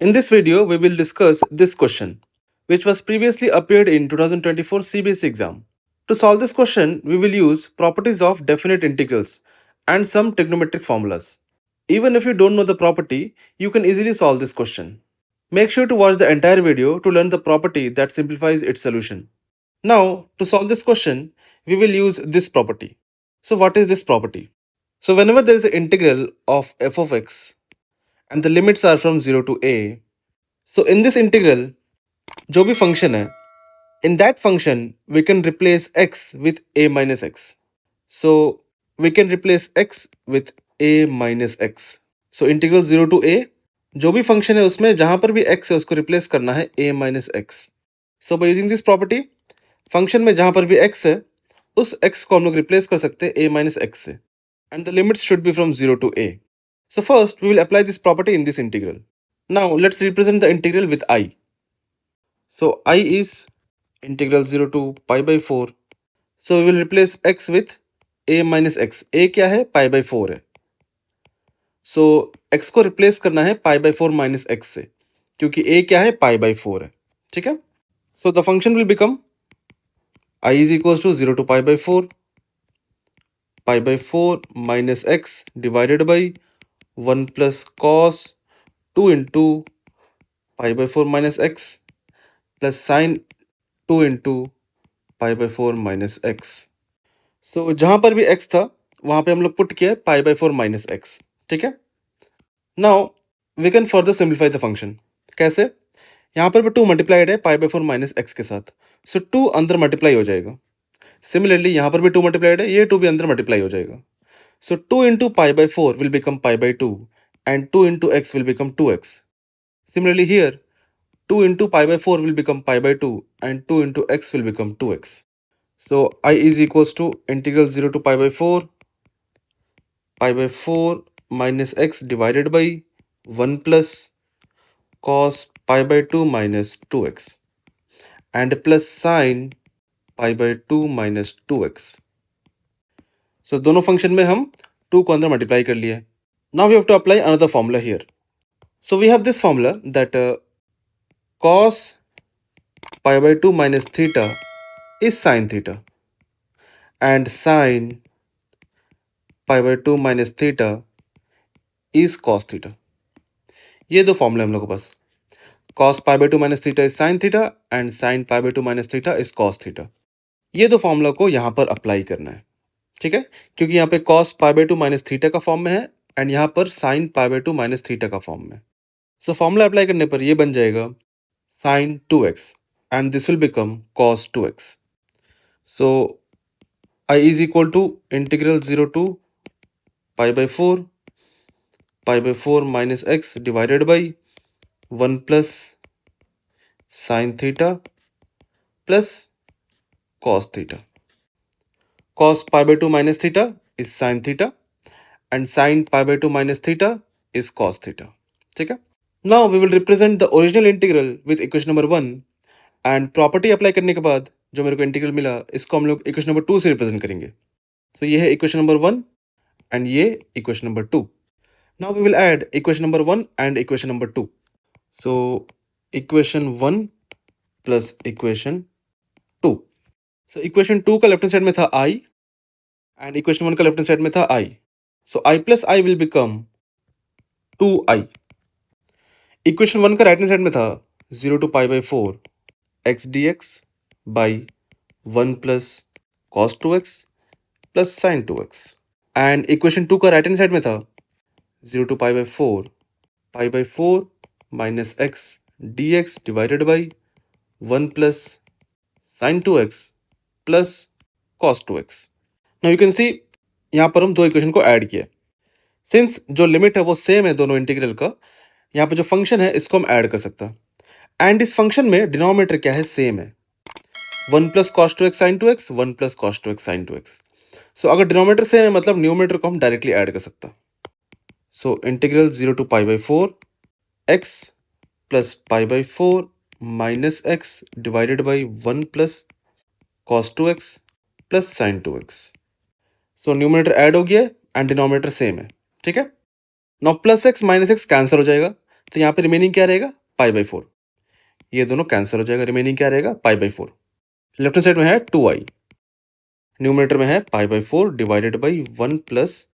In this video, we will discuss this question, which was previously appeared in 2024 CBSE exam. To solve this question, we will use properties of definite integrals and some trigonometric formulas. Even if you don't know the property, you can easily solve this question. Make sure to watch the entire video to learn the property that simplifies its solution. Now, to solve this question, we will use this property. So what is this property? So whenever there is an integral of f of x and the limits are from 0 to a, so in this integral जो भी function है, in that function we can replace x with a minus x. So we can replace x with a minus x. So integral 0 to a, जो भी function है उसमें जहां पर भी x है उसको replace करना है a minus x. So by using this property, function में जहां पर भी x है उस x को हम लोग replace कर सकते हैं a minus x से, and the limits should be from 0 to a. So first we will apply this property in this integral. Now let's represent the integral with I. So I is integral 0 to pi by 4. So we will replace x with a minus x. a क्या है? Pi by 4 है. So x को replace करना है pi by 4 minus x से, क्योंकि a क्या है? Pi by 4 है. ठीक है? So the function will become I is equals to 0 to pi by 4 minus x divided by 1 plus cos 2 into pi by 4 minus x plus sin 2 into pi by 4 minus x. So जहां पर भी x था वहां पे हम लोग put किया pi by 4 minus x. ठीक है? Now we can further simplify the function. कैसे? यहाँ पर भी 2 मल्टीप्लाइड है pi by 4 minus x के साथ. So 2 अंदर मल्टीप्लाई हो जाएगा. सिमिलरली यहाँ पर भी 2 मल्टीप्लाइड है, ये 2 भी अंदर मल्टीप्लाई हो जाएगा. So 2 into pi by 4 will become pi by 2 and 2 into x will become 2x. Similarly here 2 into pi by 4 will become pi by 2 and 2 into x will become 2x. So I is equals to integral 0 to pi by 4 minus x divided by 1 plus cos pi by 2 minus 2x and plus sin pi by 2 minus 2x. So दोनों function में हम 2 को अंदर multiply कर लिए. Now we have to apply another formula here. So we have this formula that cos pi by 2 minus theta is sin theta and sin pi by 2 minus theta is cos theta. ये दो formula हम लोग के पास. cos pi by 2 minus theta is sin theta and sin pi by 2 minus theta is cos theta. ये दो formula को यहाँ पर अप्लाई करना है. ठीक है, क्योंकि यहाँ पे cos pi by 2 minus theta का फॉर्म में है एंड यहाँ पर sin pi by 2 minus theta का फॉर्म में. सो फॉर्मूला अप्लाई करने पर ये बन जाएगा sin 2x and this will become cos 2x. So I is equal to integral 0 to pi by 4 minus x divided by 1 plus sin theta plus cos theta. Cos pi by 2 minus theta is sin theta and sin pi by 2 minus theta is cos theta. ठीक है? Now we will represent the original integral with equation number 1 and property apply करने के बाद जो मेरे को integral मिला इसको हम लोग इक्वेशन नंबर 2 से रिप्रेजेंट करेंगे. सो ये है इक्वेशन नंबर 1 एंड ये equation number 2. Now we will add equation number 1 and equation number 2. So equation 1 plus equation 2. So equation 2 का लेफ्ट हैंड साइड में था i एंड इक्वेशन 1 का लेफ्ट हैंड साइड में था i. So i plus i will become 2i. Equation 1 का right hand side में था 0 to pi by 4 x dx by 1 plus cos 2x plus sin 2x. And equation 2 का right hand side में था 0 to pi by 4 minus x dx divided by 1 plus sin 2x plus cos 2x. Now you can see यहाँ पर हम दो equation को add किया. Since जो लिमिट है वो सेम है दोनों इंटीग्रल का, यहाँ पे जो फंक्शन है इसको हम ऐड कर सकते हैं एंड इस फंक्शन में डिनोमिनेटर क्या है? सेम है. 1 plus cos 2x sin 2x 1 plus cos 2x sin 2x. सो अगर डिनोमिनेटर सेम है मतलब न्यूमरेटर को हम डायरेक्टली ऐड कर सकते हैं. So integral 0 to pi by 4 x plus pi by 4 minus x divided by 1 plus cos 2x plus sin 2x. So numerator add हो गया एंड डिनोमिनेटर सेम है. ठीक है. Now plus x minus x cancel हो जाएगा तो यहाँ पे रिमेनिंग क्या रहेगा, पाई बाई 4। ये दोनों कैंसिल हो जाएगा, रिमेनिंग क्या रहेगा, पाई बाई 4। लेफ्ट हैंड साइड में है 2i, न्यूमरेटर में है पाई by 4 divided by 1 plus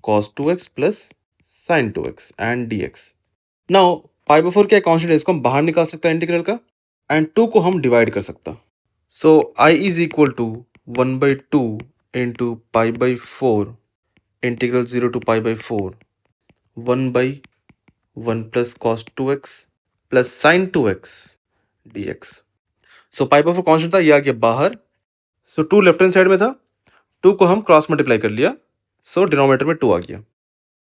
cos 2x plus sine 2x and dx। Now pi by 4 क्या कॉन्स्टेंट है, इसको हम बाहर निकाल सकते हैं इंटीग्रल का, एंड 2 को हम डिवाइड कर सकता। So i is equal to 1/2 into pi by 4 integral 0 to pi by 4 1/1 plus cos 2x plus sine 2x dx। So pi by 4 constant था, ये आ गया बाहर। सो 2 लेफ्ट हैंड साइड में था, 2 को हम क्रॉस मल्टीप्लाई कर लिया, सो डिनोमिनेटर में 2 आ गया।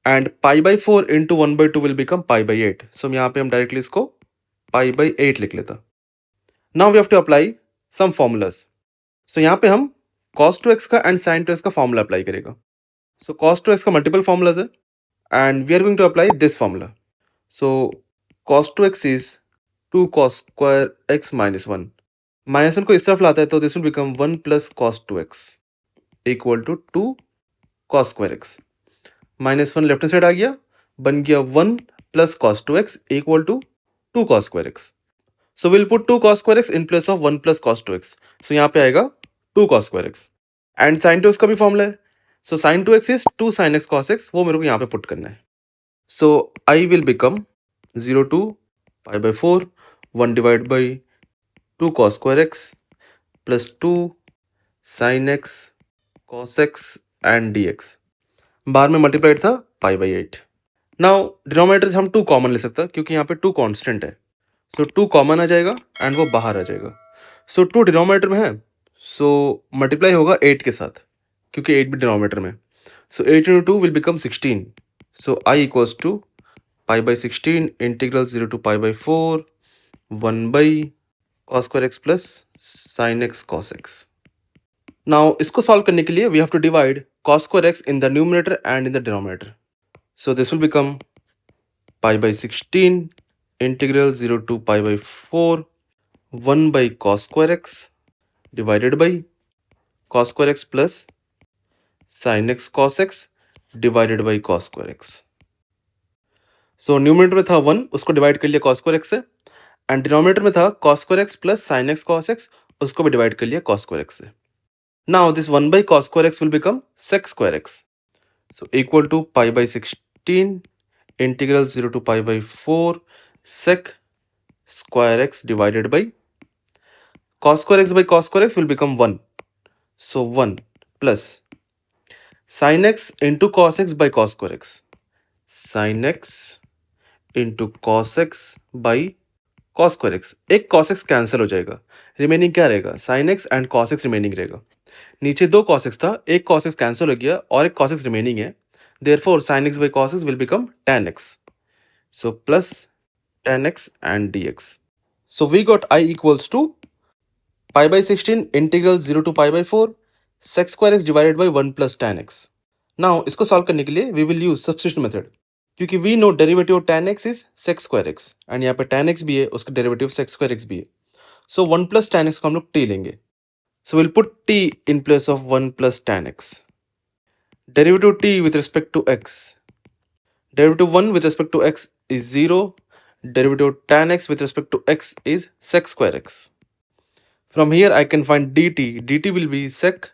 And pi by 4 into 1/2 will become pi by 8। सो यहाँ पे हम डायरेक्टली इसको पाई बाई 8 लिख लेता। Now we have to apply some formulas. So यहाँ पे हम cos 2x का एंड sin 2x का फॉर्मूला अप्लाई करेगा। सो cos 2x का मल्टीपल फॉर्मूलाज है, and we are going to apply this formula. So cos 2x is 2 cos square x minus 1। -1 को इस तरफ लाता है तो this will become 1 plus cos 2x equal to 2 cos square x। -1 left hand side आ गया, बन गया 1 plus cos 2x equal to 2 cos square x। So will put 2 cos square x in place of 1 plus cos 2x। So यहाँ पे आएगा 2 cos square x। And sin 2x का भी formula है, so sin 2x is 2 sin x cos x, वो मेरे को यहाँ पे पुट करना है। So I will become 0 to pi by 4 1 divide by 2 cos square x plus 2 sin x cos x and dx। बाहर में मल्टीप्लाइड था पाई बाई 8। नाउ डिनोमिनेटर से हम 2 कॉमन ले सकता क्योंकि यहाँ पे 2 कांस्टेंट है। सो 2 कॉमन आ जाएगा एंड वो बाहर आ जाएगा। सो 2 डिनोमिनेटर में है, सो मल्टीप्लाई होगा 8 के साथ क्योंकि 8 भी डिनोमिनेटर में। So 8 into 2 will become 16। So I equals to pi by 16 integral 0 to pi by 4 1 by cos square x plus sin x cos x। Now इसको सॉल्व करने के लिए we have to divide cos square x in the numerator and in the denominator. So this will become pi by 16 integral 0 to pi by 4 1 by cos square x divided by cos square x plus sin x cos x divided by cos square x। So numerator में था 1, उसको divide कर लिया cos square x से, and denominator में था cos square x plus sin x cos x, उसको भी डिवाइड कर लिया cos square x से। Now this 1 by cos square x will become sec square x। So equal to pi by 16 integral 0 to pi by 4 sec square x divided by cos square x by cos square x will become 1। So 1 plus sin x into cos x by cos square x, sin x into cos x by cos square x। एक cos x cancel हो जाएगा, remaining क्या रहेगा, sin x and cos x remaining रहेगा। नीचे 2 cos x था, एक cos x cancel हो गया और एक cos x रिमेनिंग है, therefore sin x by cos x will become tan x। So plus tan x and dx। So we got I equals to pi by 16 integral 0 to pi by 4 sec square x divided by 1 plus tan x। Now इसको solve करने के लिए we will use substitution method, क्योंकि we know derivative of tan x is sec square x and यहाँ पे tan x भी है, उसका डेरिवेटिव sec square x भी है। सो 1 प्लस tan x को हम लोग t लेंगे। So will put t in place of 1 plus tan x। Derivative t with respect to x, derivative 1 with respect to x is 0, derivative tan x with respect to x is sec square x। From here I can find dt, dt will be sec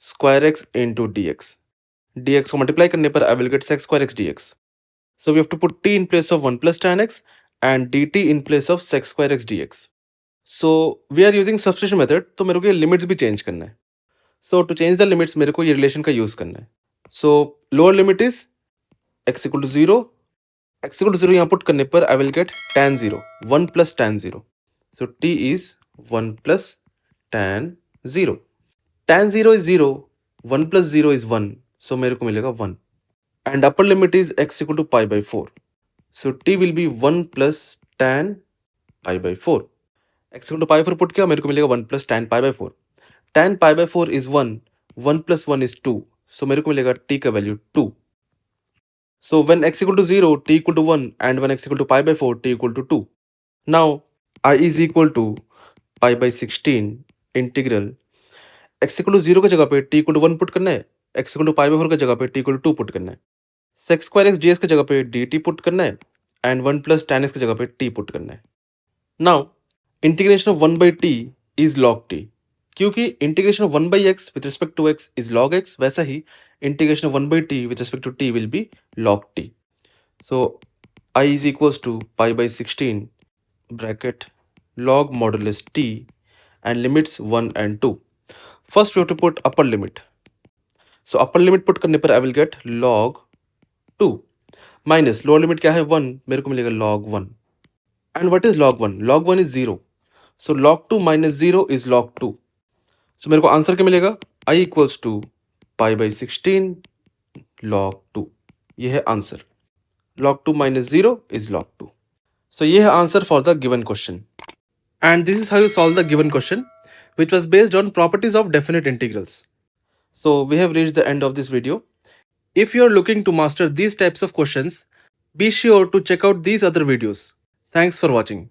square x into dx। dx को multiply करने पर I will get sec square x dx। So we have to put t in place of 1 plus tan x and dt in place of sec square x dx। So we are using substitution method, तो मेरे को ये limits भी change करना है। So to change the limits मेरे को ये रिलेशन का यूज करना है। So lower limit is x equal to 0, x equal to 0 यहाँ पुट करने पर I will get tan 0, 1 plus tan 0। So t is 1 plus tan 0। tan 0 is 0, 1 plus 0 is 1, so मेरे को मिलेगा 1। And upper limit is x equal to pi by 4, so t will be 1 plus tan pi by 4। x equal to pi 4 put किया, मेरे को मिलेगा 1 plus tan pi by 4। tan pi by 4 is 1, 1 plus 1 is 2, so मेरे को मिलेगा t का value 2। So when x equal to 0, t equal to 1, and when x equal to pi by 4, t equal to 2। Now I is equal to pi by 16 integral x equal to 0 की जगह पे t equal to 1 put करना है, x equal to pi by 4 की जगह पे t equal to 2 put करना है, sec square x ds की जगह पे dt पुट करना है, एंड 1 प्लस tan x की जगह पे t पुट करना है। Now integration of 1 by T is log t, क्योंकि integration of 1 by X with respect to x is log x, वैसा ही integration of 1 by T with respect to t will be log t. So I is equals to pi by 16 bracket log modulus t and limits 1 and 2. First we have to put upper limit. So upper limit put करने पर I will get log 2 minus lower limit क्या है 1, मेरे को मिलेगा log 1. And what is log 1? Log 1 is 0. So log 2 minus 0 is log 2. So मेरे को answer क्या मिलेगा? I equals to pi by 16 log 2. ये है answer. Log 2 minus 0 is log 2. So ये है answer for the given question. And this is how you solve the given question, which was based on properties of definite integrals. So we have reached the end of this video. If you are looking to master these types of questions, be sure to check out these other videos. Thanks for watching.